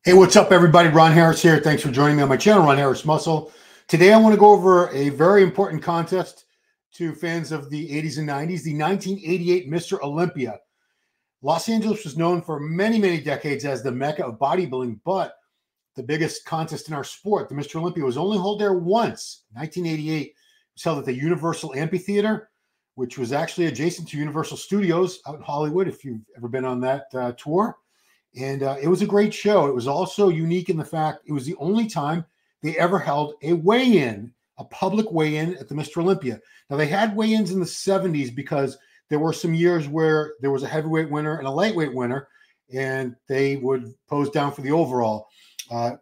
Hey, what's up, everybody? Ron Harris here. Thanks for joining me on my channel, Ron Harris Muscle. Today, I want to go over a very important contest to fans of the 80s and 90s, the 1988 Mr. Olympia. Los Angeles was known for many, many decades as the mecca of bodybuilding, but the biggest contest in our sport, the Mr. Olympia, was only held there once. 1988 was held at the Universal Amphitheater, which was actually adjacent to Universal Studios out in Hollywood, if you've ever been on that tour. And it was a great show. It was also unique in the fact it was the only time they ever held a weigh-in, a public weigh-in at the Mr. Olympia. Now, they had weigh-ins in the 70s because there were some years where there was a heavyweight winner and a lightweight winner, and they would pose down for the overall.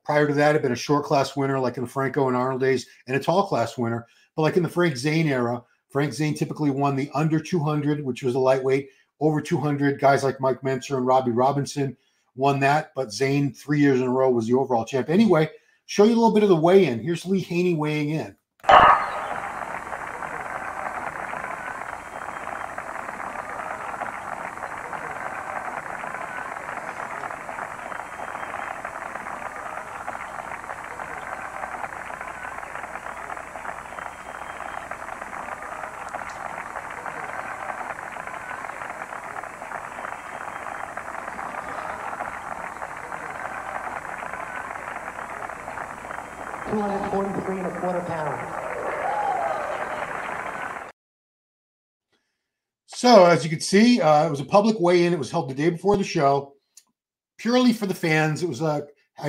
Prior to that, it had been a short class winner like in the Franco and Arnold days and a tall class winner. But like in the Frank Zane era, Frank Zane typically won the under 200, which was a lightweight. Over 200, guys like Mike Mentzer and Robbie Robinson won that, but Zane 3 years in a row was the overall champ. Anyway, show you a little bit of the weigh-in. Here's Lee Haney weighing in. So, as you can see, it was a public weigh-in. It was held the day before the show, purely for the fans. It was, I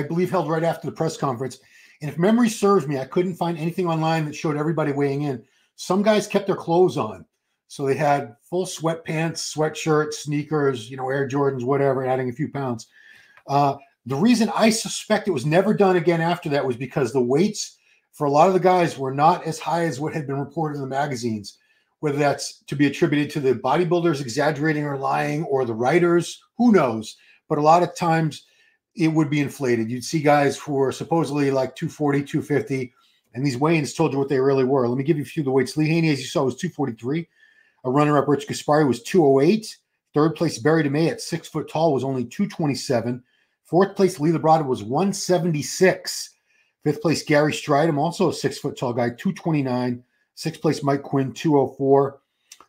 believe, held right after the press conference. And if memory serves me, I couldn't find anything online that showed everybody weighing in. Some guys kept their clothes on. So they had full sweatpants, sweatshirts, sneakers, Air Jordans, whatever, adding a few pounds. The reason I suspect it was never done again after that was because the weights for a lot of the guys were not as high as what had been reported in the magazines. Whether that's to be attributed to the bodybuilders exaggerating or lying or the writers, who knows? But a lot of times it would be inflated. You'd see guys who were supposedly like 240, 250, and these weigh-ins told you what they really were. Let me give you a few of the weights. Lee Haney, as you saw, was 243. A runner-up, Rich Gaspari, was 208. Third place, Gary Demey, at 6 foot tall, was only 227. Fourth place, Lee Labrada, was 176. Fifth place, Gary Strydom, also a 6 foot tall guy, 229. Sixth place, Mike Quinn, 204.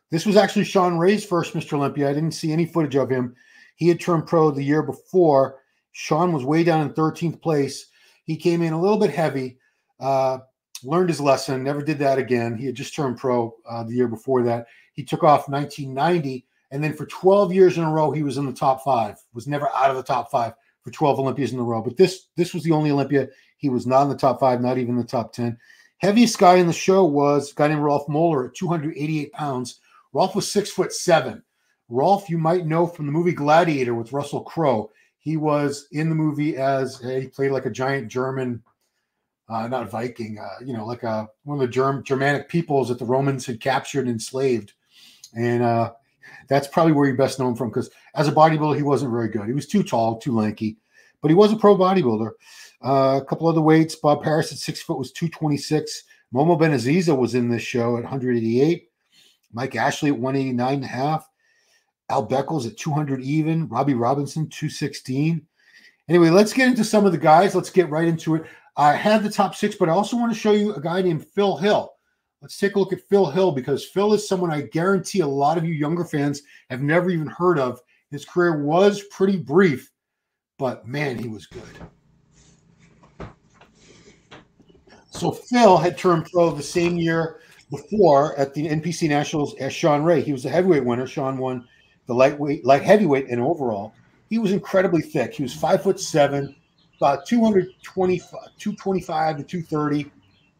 This was actually Sean Ray's first Mr. Olympia. I didn't see any footage of him. He had turned pro the year before. Sean was way down in 13th place. He came in a little bit heavy, learned his lesson, never did that again. He had just turned pro the year before that. He took off 1990, and then for 12 years in a row, he was in the top five, was never out of the top five for 12 Olympias in a row. But this was the only Olympia. He was not in the top five, not even the top 10. Heaviest guy in the show was a guy named Rolf Moeller at 288 pounds. Rolf was 6'7". Rolf, you might know from the movie Gladiator with Russell Crowe. He was in the movie as he played like a giant German, not Viking, like one of the Germanic peoples that the Romans had captured and enslaved. And that's probably where you're best known from, because as a bodybuilder, he wasn't very good. He was too tall, too lanky, but he was a pro bodybuilder. A couple other weights. Bob Harris at 6 foot was 226. Momo Benaziza was in this show at 188. Mike Ashley at 189.5. Al Beckles at 200 even. Robbie Robinson, 216. Anyway, let's get into some of the guys. Let's get right into it. I had the top six, but I also want to show you a guy named Phil Hill. Let's take a look at Phil Hill, because Phil is someone I guarantee a lot of you younger fans have never even heard of. His career was pretty brief, but man, he was good. So Phil had turned pro the same year before at the NPC Nationals as Sean Ray. He was the heavyweight winner. Sean won the light heavyweight and overall. He was incredibly thick. He was 5'7", about 225 to 230,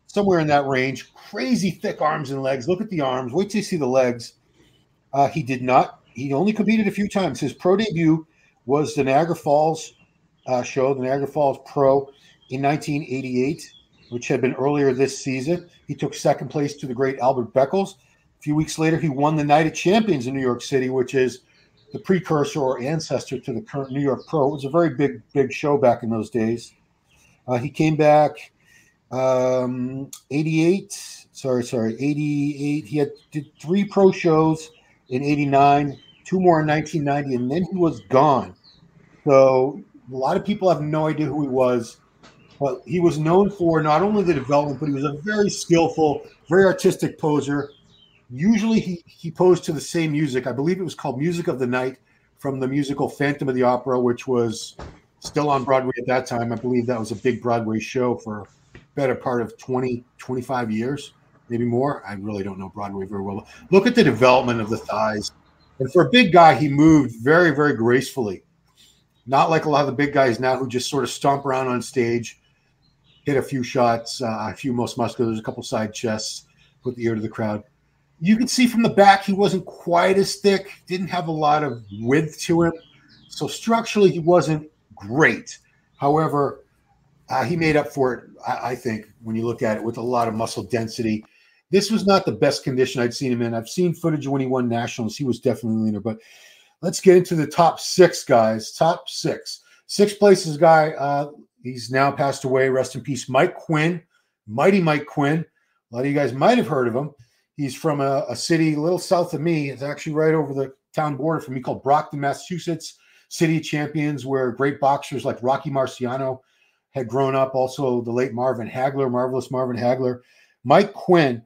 somewhere in that range. Crazy thick arms and legs. Look at the arms. Wait till you see the legs. He only competed a few times. His pro debut was the Niagara Falls show, the Niagara Falls Pro in 1988. Which had been earlier this season. He took second place to the great Albert Beckles. A few weeks later, he won the Night of Champions in New York City, which is the precursor or ancestor to the current New York Pro. It was a very big show back in those days. He came back 88. He did 3 pro shows in 89, 2 more in 1990, and then he was gone. So A lot of people have no idea who he was, but he was known for not only the development, but he was a very skillful, very artistic poser. Usually he posed to the same music. I believe it was called Music of the Night from the musical Phantom of the Opera, which was still on Broadway at that time. I believe that was a big Broadway show for a better part of 20, 25 years, maybe more. I really don't know Broadway very well. Look at the development of the thighs. And for a big guy, he moved very, very gracefully. Not like a lot of the big guys now who just sort of stomp around on stage, hit a few shots, a few most musculars, a couple side chests, put the ear to the crowd. You could see from the back he wasn't quite as thick, didn't have a lot of width to him. So structurally, he wasn't great. However, he made up for it, I think, when you look at it with a lot of muscle density. This was not the best condition I'd seen him in. I've seen footage when he won nationals. He was definitely leaner. But let's get into the top 6, guys. Top 6. 6th place is a guy, he's now passed away. Rest in peace, Mike Quinn. Mighty Mike Quinn. A lot of you guys might have heard of him. He's from a city a little south of me. It's actually right over the town border from me, called Brockton, Massachusetts. City of Champions, where great boxers like Rocky Marciano had grown up. Also, the late Marvin Hagler, marvelous Marvin Hagler. Mike Quinn,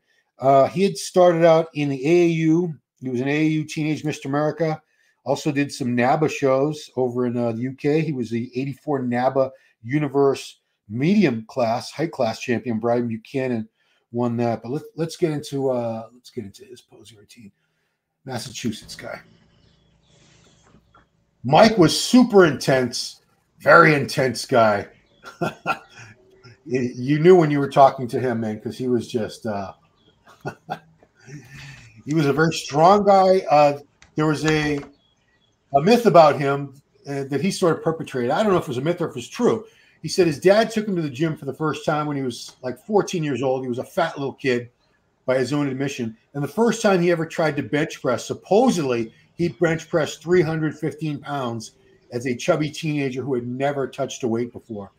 he had started out in the AAU. He was an AAU Teenage Mr. America. Also did some NABA shows over in the UK. He was the 84 NABA Universe medium class, height class champion. Brian Buchanan won that. But let's get into his posing routine. Massachusetts guy. Mike was super intense, very intense guy. You knew when you were talking to him, man, because he was just he was a very strong guy. There was a myth about him that he sort of perpetrated. I don't know if it was a myth or if it was true. He said his dad took him to the gym for the first time when he was like 14 years old. He was a fat little kid by his own admission. And the first time he ever tried to bench press, supposedly he bench pressed 315 pounds as a chubby teenager who had never touched a weight before.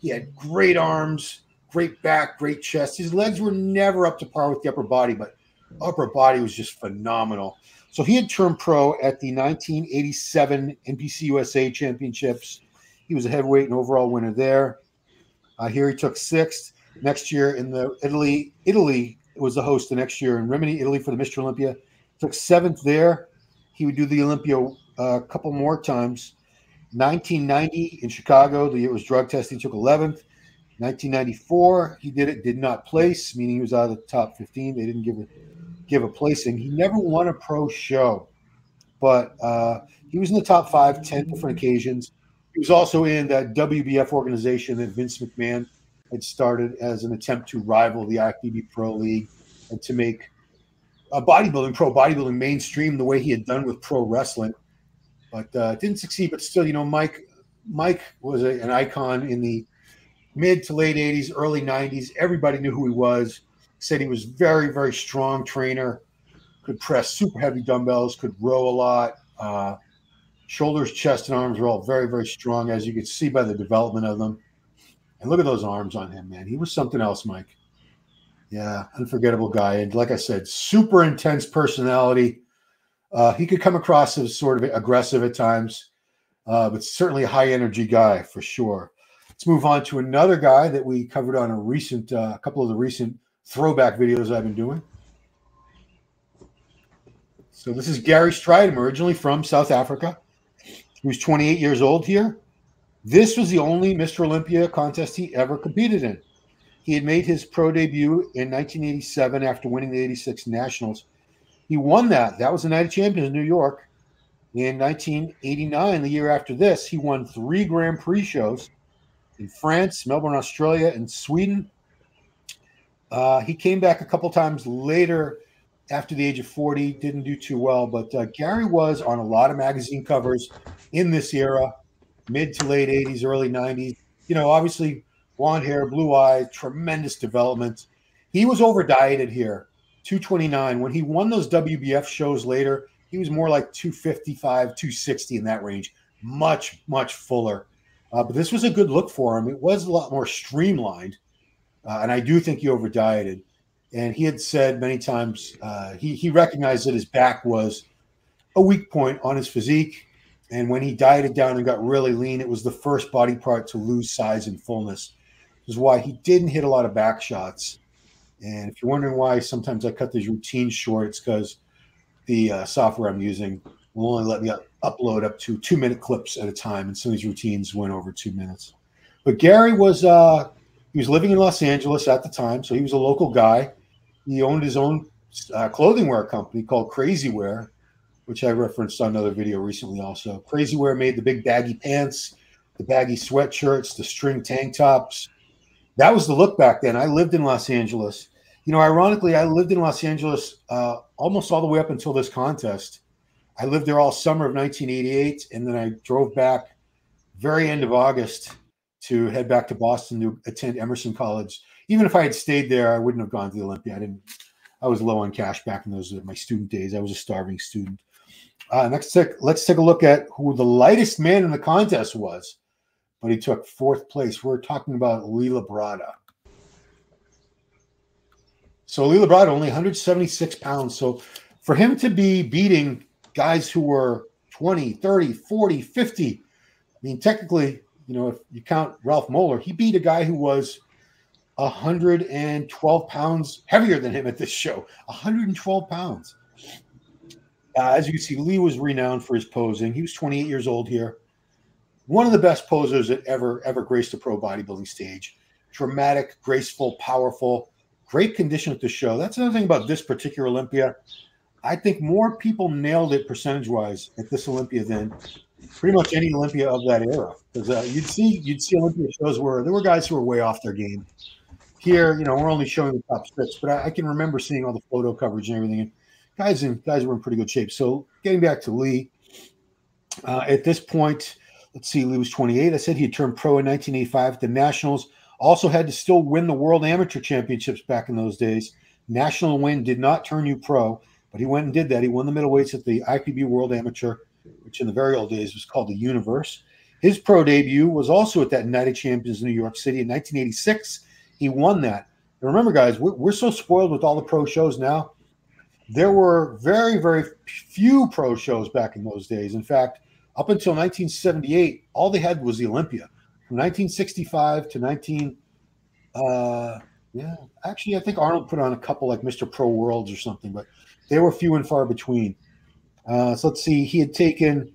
He had great arms, great back, great chest. His legs were never up to par with the upper body, but upper body was just phenomenal. So he had turned pro at the 1987 NPC USA Championships. He was a heavyweight and overall winner there. Here he took 6th. Next year in the Italy was the host the next year in Rimini, Italy for the Mr. Olympia. Took 7th there. He would do the Olympia a couple more times. 1990 in Chicago, the year it was drug tested, he took 11th. 1994, he did not place, meaning he was out of the top 15. They didn't give a placing. He never won a pro show, but he was in the top 5, 10 different occasions. He was also in that WBF organization that Vince McMahon had started as an attempt to rival the IFBB Pro League and to make pro bodybuilding mainstream the way he had done with pro wrestling. But didn't succeed. But still, Mike was an icon in the mid to late 80s, early 90s. Everybody knew who he was. Said he was very, very strong trainer, could press super heavy dumbbells, could row a lot. Shoulders, chest, and arms were all very, very strong, as you could see by the development of them. And look at those arms on him, man. He was something else, Mike. Yeah, unforgettable guy. And like I said, super intense personality. He could come across as sort of aggressive at times, but certainly a high-energy guy for sure. Let's move on to another guy that we covered on a couple of the recent throwback videos I've been doing. So this is Gary Strydom, originally from South Africa. He was 28 years old here. This was the only Mr. Olympia contest he ever competed in. He had made his pro debut in 1987 after winning the 86 Nationals. He won that. That was the Night of Champions in New York. In 1989, the year after this, he won 3 Grand Prix shows in France, Melbourne, Australia, and Sweden. He came back a couple times later after the age of 40, didn't do too well, but Gary was on a lot of magazine covers in this era, mid to late 80s, early 90s. Obviously blonde hair, blue eyes, tremendous development. He was over dieted here, 229. When he won those WBF shows later, he was more like 255, 260 in that range, much, much fuller. But this was a good look for him. It was a lot more streamlined, and I do think he over dieted. And he had said many times he recognized that his back was a weak point on his physique. And when he dieted down and got really lean, it was the first body part to lose size and fullness. Which is why he didn't hit a lot of back shots. And if you're wondering why sometimes I cut these routines short, it's because the software I'm using will only let me upload up to 2-minute clips at a time. And some of these routines went over 2 minutes. But Gary was he was living in Los Angeles at the time, so he was a local guy. He owned his own clothing wear company called Crazy Wear, which I referenced on another video recently also. Crazy Wear made the big baggy pants, the baggy sweatshirts, the string tank tops. That was the look back then. I lived in Los Angeles. You know, ironically, I lived in Los Angeles almost all the way up until this contest. I lived there all summer of 1988, and then I drove back very end of August to head back to Boston to attend Emerson College. Even if I had stayed there, I wouldn't have gone to the Olympia. I was low on cash back in those my student days. I was a starving student. Let's take a look at who the lightest man in the contest was, but he took 4th place. We're talking about Lee Labrada. So Lee Labrada, only 176 pounds. So for him to be beating guys who were 20, 30, 40, 50, I mean, technically, you know, if you count Ralph Moeller, he beat a guy who was 112 pounds heavier than him at this show. 112 pounds. As you can see, Lee was renowned for his posing. He was 28 years old here. One of the best posers that ever graced a pro bodybuilding stage. Dramatic, graceful, powerful, great condition at the show. That's another thing about this particular Olympia. I think more people nailed it percentage-wise at this Olympia than pretty much any Olympia of that era. Because you'd see Olympia shows where there were guys who were way off their game. Here, you know, we're only showing the top 6, but I can remember seeing all the photo coverage and everything. And guys were in pretty good shape. So getting back to Lee, at this point, let's see, Lee was 28. I said he had turned pro in 1985. The Nationals also had to still win the World Amateur Championships back in those days. National win did not turn you pro, but he went and did that. He won the middleweights at the IFBB World Amateur, which in the very old days was called the Universe. His pro debut was also at that Night of Champions in New York City in 1986. He won that. And remember, guys, we're so spoiled with all the pro shows now. There were very, very few pro shows back in those days. In fact, up until 1978, all they had was the Olympia. From 1965 to actually, I think Arnold put on a couple like Mr. Pro Worlds or something, but they were few and far between. So let's see. He had taken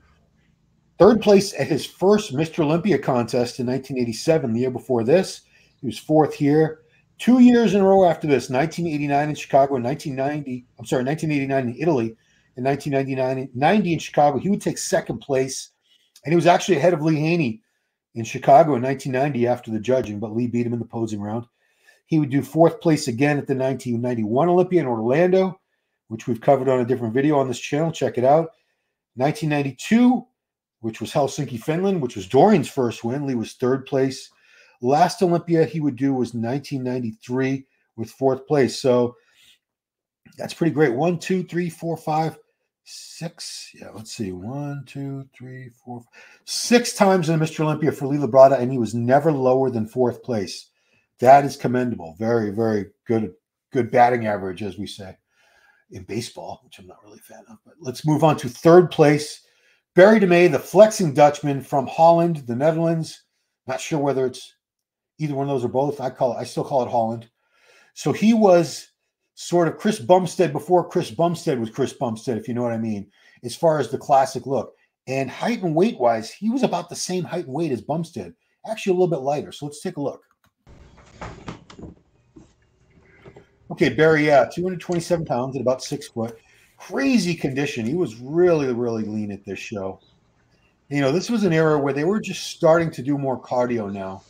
3rd place at his first Mr. Olympia contest in 1987. The year before this, he was 4th here. 2 years in a row after this, 1989 in Chicago and 1989 in Italy, and 1990 in Chicago. He would take 2nd place, and he was actually ahead of Lee Haney in Chicago in 1990 after the judging, but Lee beat him in the posing round. He would do 4th place again at the 1991 Olympia in Orlando, which we've covered on a different video on this channel. Check it out. 1992, which was Helsinki, Finland, which was Dorian's first win. Lee was 3rd place. Last Olympia he would do was 1993 with 4th place. So that's pretty great. 1, 2, 3, 4, 5, 6. Yeah, let's see. 1, 2, 3, 4, 6 times in Mr. Olympia for Lee Labrada, and he was never lower than 4th place. That is commendable. Very, very good batting average, as we say in baseball, which I'm not really a fan of. But let's move on to 3rd place. Barry Demey, the flexing Dutchman from Holland, the Netherlands. Not sure whether it's either one of those or both. I still call it Holland. So he was sort of Chris Bumstead before Chris Bumstead was Chris Bumstead, if you know what I mean, as far as the classic look. And height and weight-wise, he was about the same height and weight as Bumstead, actually a little bit lighter. So let's take a look. Okay, Barry, 227 pounds at about 6 foot. Crazy condition. He was really, really lean at this show. You know, this was an era where they were just starting to do more cardio now.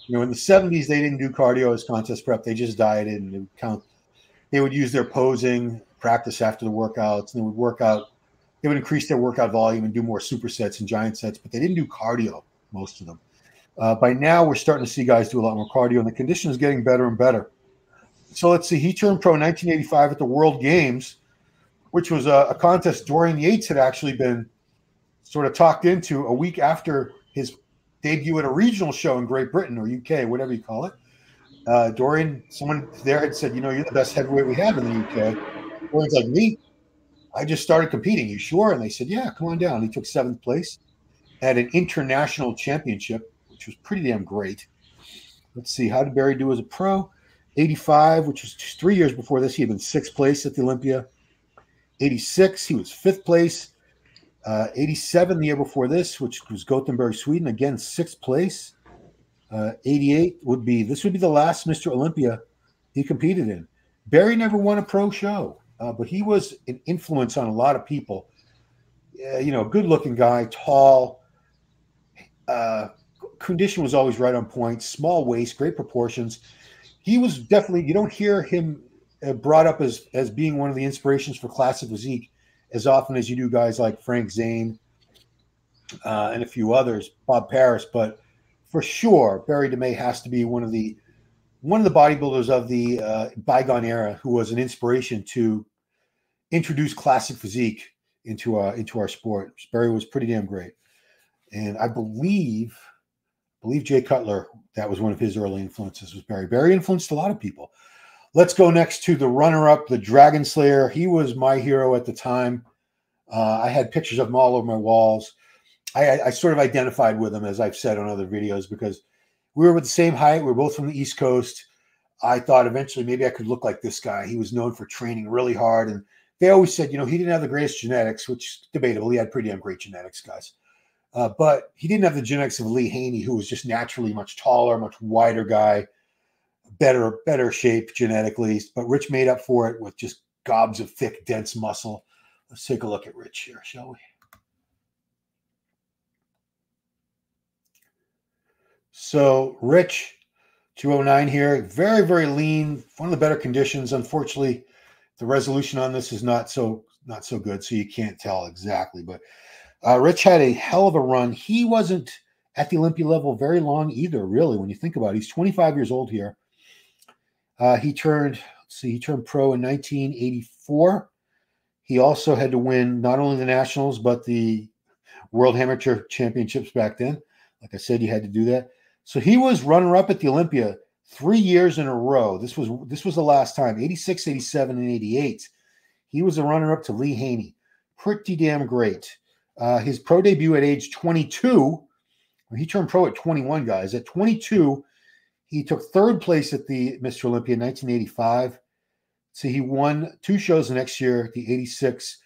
You know, in the 70s, they didn't do cardio as contest prep. They just dieted, and they would use their posing practice after the workouts, and they would work out. They would increase their workout volume and do more supersets and giant sets, but they didn't do cardio, most of them. By now, we're starting to see guys do a lot more cardio, and the condition is getting better and better. So let's see. He turned pro in 1985 at the World Games, which was a contest Dorian Yates had actually been sort of talked into a week after his debut at a regional show in Great Britain or UK, whatever you call it. Dorian, someone there had said, you know, you're the best heavyweight we have in the UK. Dorian's like, me? I just started competing. You sure? And they said, yeah, come on down. He took 7th place at an international championship, which was pretty damn great. Let's see. How did Barry do as a pro? 85, which was 3 years before this. He had been 6th place at the Olympia. 86, he was 5th place. 87, the year before this, which was Gothenburg, Sweden. Again, 6th place. 88 would be the last Mr. Olympia he competed in. Barry never won a pro show, but he was an influence on a lot of people. Good-looking guy, tall. Condition was always right on point. Small waist, great proportions. He was definitely, you don't hear him brought up as being one of the inspirations for classic physique as often as you do guys like Frank Zane and a few others, Bob Paris. But for sure, Barry Demey has to be one of the bodybuilders of the bygone era who was an inspiration to introduce classic physique into our sport. Barry was pretty damn great, and I believe Jay Cutler, that was one of his early influences, was Barry. Barry influenced a lot of people. Let's go next to the runner-up, the Dragon Slayer. He was my hero at the time. I had pictures of him all over my walls. I sort of identified with him, as I've said on other videos, because we were with the same height. We were both from the East Coast. I thought eventually maybe I could look like this guy. He was known for training really hard. And they always said, he didn't have the greatest genetics, which is debatable. He had pretty damn great genetics, guys. But he didn't have the genetics of Lee Haney, who was just naturally much taller, much wider guy, better shape genetically. But Rich made up for it with just gobs of thick, dense muscle. Let's take a look at Rich here, shall we? So Rich, 209 here, very, very lean, one of the better conditions. Unfortunately, the resolution on this is not so good, so you can't tell exactly. But Rich had a hell of a run. He wasn't at the Olympia level very long either, really, when you think about it. He's 25 years old here. He turned pro in 1984. He also had to win not only the Nationals, but the World Amateur Championships back then. Like I said, you had to do that. So he was runner-up at the Olympia 3 years in a row. This was the last time, 86, 87, and 88. He was a runner-up to Lee Haney. Pretty damn great. His pro debut at age 22, he turned pro at 21, guys. At 22, he took 3rd place at the Mr. Olympia in 1985. So he won 2 shows the next year, the 86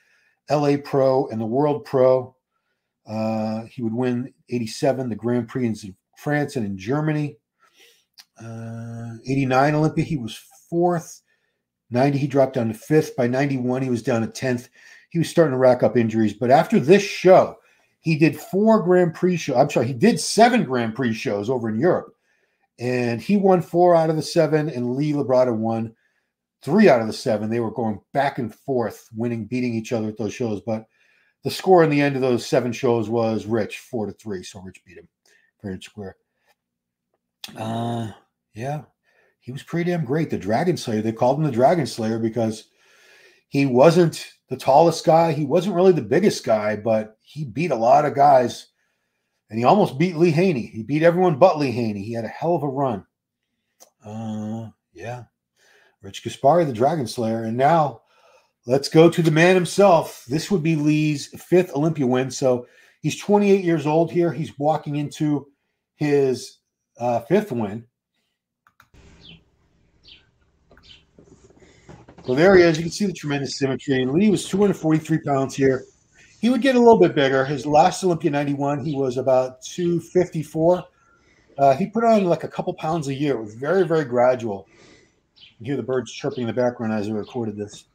LA Pro and the World Pro. He would win 87, the Grand Prix in France and in Germany. 89 Olympia, he was 4th. 90, he dropped down to 5th. By 91, he was down to 10th. He was starting to rack up injuries. But after this show, he did 4 Grand Prix shows. I'm sorry, he did 7 Grand Prix shows over in Europe. And he won 4 out of the 7, and Lee Labrada won 3 out of the 7. They were going back and forth, beating each other at those shows. But the score in the end of those 7 shows was Rich, 4-3. So Rich beat him fair and square. Yeah, he was pretty damn great. The Dragon Slayer. They called him the Dragon Slayer because he wasn't the tallest guy. He wasn't really the biggest guy, but he beat a lot of guys. And he almost beat Lee Haney. He beat everyone but Lee Haney. He had a hell of a run. Yeah. Rich Gaspari, the Dragon Slayer. And now let's go to the man himself. This would be Lee's 5th Olympia win. So he's 28 years old here. He's walking into his 5th win. So there he is. You can see the tremendous symmetry. And Lee was 243 pounds here. He would get a little bit bigger. His last Olympia 91, he was about 254. He put on like a couple pounds a year. It was very, very gradual. You hear the birds chirping in the background as I recorded this.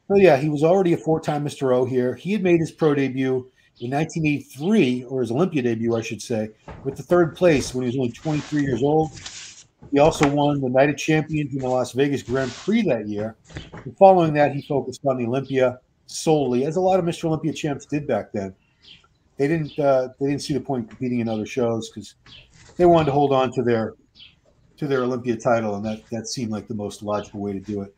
So yeah, he was already a 4-time Mr. O here. He had made his pro debut in 1983, or his Olympia debut, I should say, with the 3rd place when he was only 23 years old. He also won the Night of Champions in the Las Vegas Grand Prix that year. And following that, he focused on the Olympia solely, as a lot of Mr. Olympia champs did back then. They didn't see the point in competing in other shows because they wanted to hold on to their Olympia title, and that seemed like the most logical way to do it.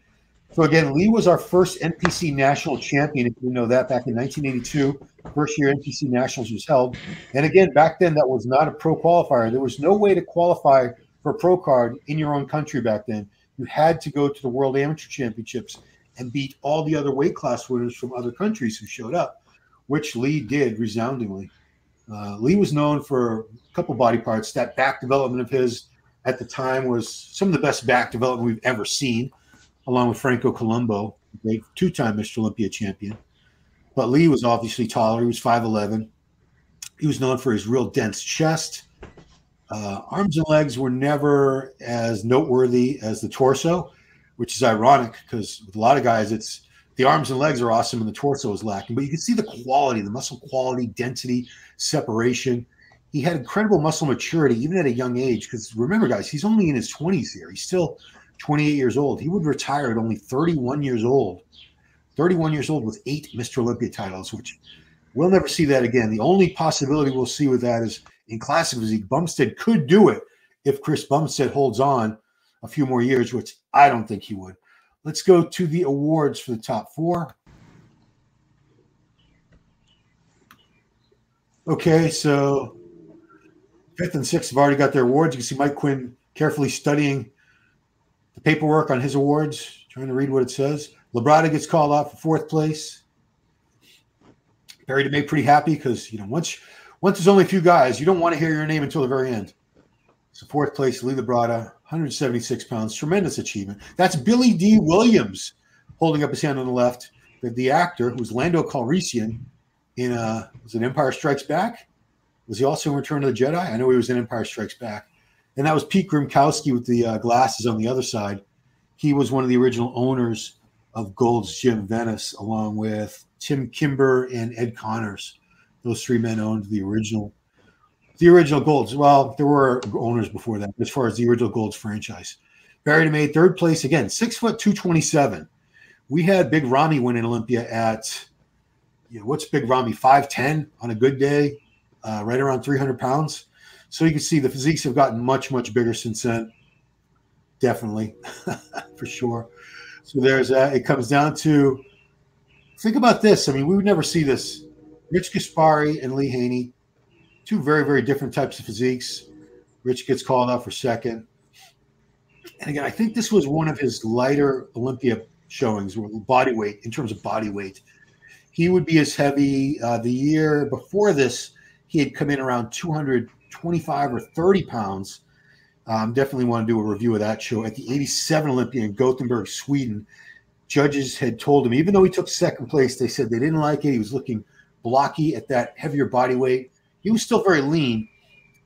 So again, Lee was our first NPC National Champion, if you know that, back in 1982. First year NPC Nationals was held. And again, back then, that was not a pro qualifier. There was no way to qualify for a pro card in your own country back then. You had to go to the World Amateur Championships and beat all the other weight class winners from other countries who showed up, which Lee did resoundingly. Lee was known for a couple body parts. That back development of his at the time was some of the best back development we've ever seen, along with Franco Colombo, great two-time Mr. Olympia champion. But Lee was obviously taller. He was 5'11". He was known for his real dense chest. Arms and legs were never as noteworthy as the torso, which is ironic because with a lot of guys, it's the arms and legs are awesome and the torso is lacking. But you can see the quality, the muscle quality, density, separation. He had incredible muscle maturity even at a young age because remember, guys, he's only in his 20s here. He's still 28 years old. He would retire at only 31 years old. 31 years old with 8 Mr. Olympia titles, which we'll never see that again. The only possibility we'll see with that is in classic physique. Bumstead could do it if Chris Bumstead holds on a few more years, which I don't think he would. Let's go to the awards for the top 4. Okay, so 5th and 6th have already got their awards. You can see Mike Quinn carefully studying the paperwork on his awards, trying to read what it says. Labrada gets called out for 4th place. Barry Demey pretty happy because, you know, once there's only a few guys, you don't want to hear your name until the very end. So 4th place, Lee Labrada, 176 pounds. Tremendous achievement. That's Billy D. Williams holding up his hand on the left. The actor, who's Lando Calrissian in was it Empire Strikes Back? Was he also in Return of the Jedi? I know he was in Empire Strikes Back. And that was Pete Grimkowski with the glasses on the other side. He was one of the original owners of Gold's Gym Venice, along with Tim Kimber and Ed Connors. Those 3 men owned the original Gold's. Well, there were owners before that, as far as the original Gold's franchise. Barry Demey, 3rd place, again, 6 foot 227. We had Big Ramy win in Olympia at, you know, what's Big Ramy, 5'10" on a good day, right around 300 pounds. So you can see the physiques have gotten much, much bigger since then. Definitely, for sure. So there's that. It comes down to, think about this. I mean, we would never see this. Rich Gaspari and Lee Haney, 2 very, very different types of physiques. Rich gets called out for 2nd. And again, I think this was one of his lighter Olympia showings, body weight, in terms of body weight. He would be as heavy. The year before this, he had come in around 225 or 30 pounds. Definitely want to do a review of that show. At the 87 Olympia in Gothenburg, Sweden, judges had told him, even though he took 2nd place, they said they didn't like it. He was looking blocky at that heavier body weight. He was still very lean,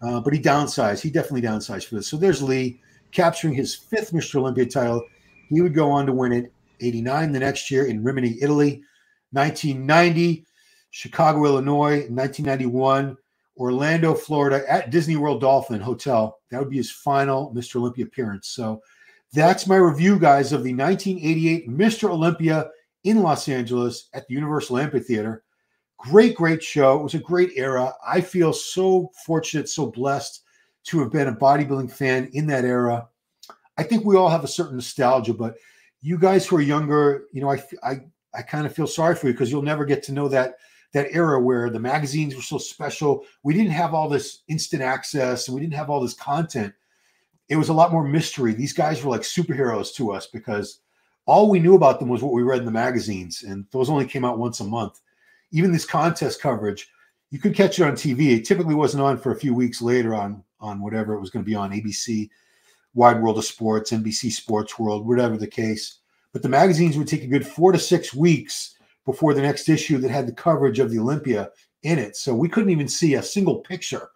but he downsized. He definitely downsized for this. So there's Lee capturing his 5th Mr. Olympia title. He would go on to win it 89 the next year in Rimini, Italy, 1990, Chicago, Illinois, 1991, Orlando, Florida, at Disney World Dolphin Hotel. That would be his final Mr. Olympia appearance. So that's my review, guys, of the 1988 Mr. Olympia in Los Angeles at the Universal Amphitheater. Great, great show. It was a great era. I feel so fortunate, so blessed to have been a bodybuilding fan in that era. I think we all have a certain nostalgia, but you guys who are younger, you know, I kind of feel sorry for you because you'll never get to know that era where the magazines were so special. We didn't have all this instant access and we didn't have all this content. It was a lot more mystery. These guys were like superheroes to us because all we knew about them was what we read in the magazines, and those only came out once a month. Even this contest coverage, you could catch it on TV. It typically wasn't on for a few weeks later on whatever it was going to be on, ABC, Wide World of Sports, NBC Sports World, whatever the case. But the magazines would take a good 4 to 6 weeks before the next issue that had the coverage of the Olympia in it. So we couldn't even see a single picture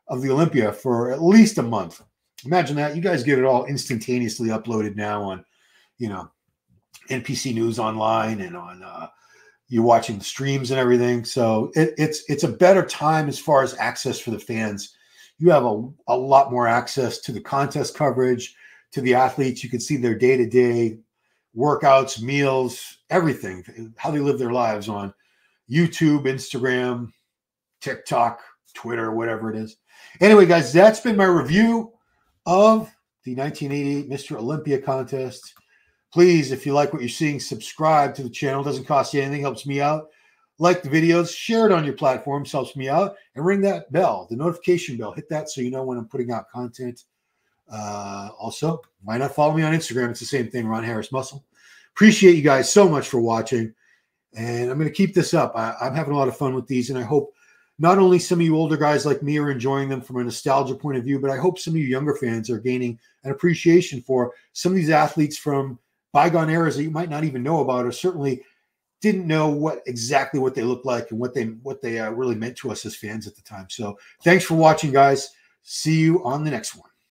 of the Olympia for at least a month. Imagine that. You guys get it all instantaneously uploaded now on, you know, NPC News Online and on you're watching the streams and everything. So it's a better time as far as access for the fans. You have a lot more access to the contest coverage, to the athletes. You can see their day-to-day workouts, meals, everything, how they live their lives on YouTube, Instagram, TikTok, Twitter, whatever it is. Anyway, guys, that's been my review of the 1988 Mr. Olympia contest. Please, if you like what you're seeing, subscribe to the channel. It doesn't cost you anything, helps me out. Like the videos, share it on your platforms, helps me out. And ring that bell, the notification bell. Hit that so you know when I'm putting out content. Also, why not follow me on Instagram? It's the same thing, Ron Harris Muscle. Appreciate you guys so much for watching. And I'm going to keep this up. I'm having a lot of fun with these, and I hope not only some of you older guys like me are enjoying them from a nostalgia point of view, but I hope some of you younger fans are gaining an appreciation for some of these athletes from bygone eras that you might not even know about, or certainly didn't know exactly what they looked like and what they really meant to us as fans at the time. So thanks for watching, guys. See you on the next one.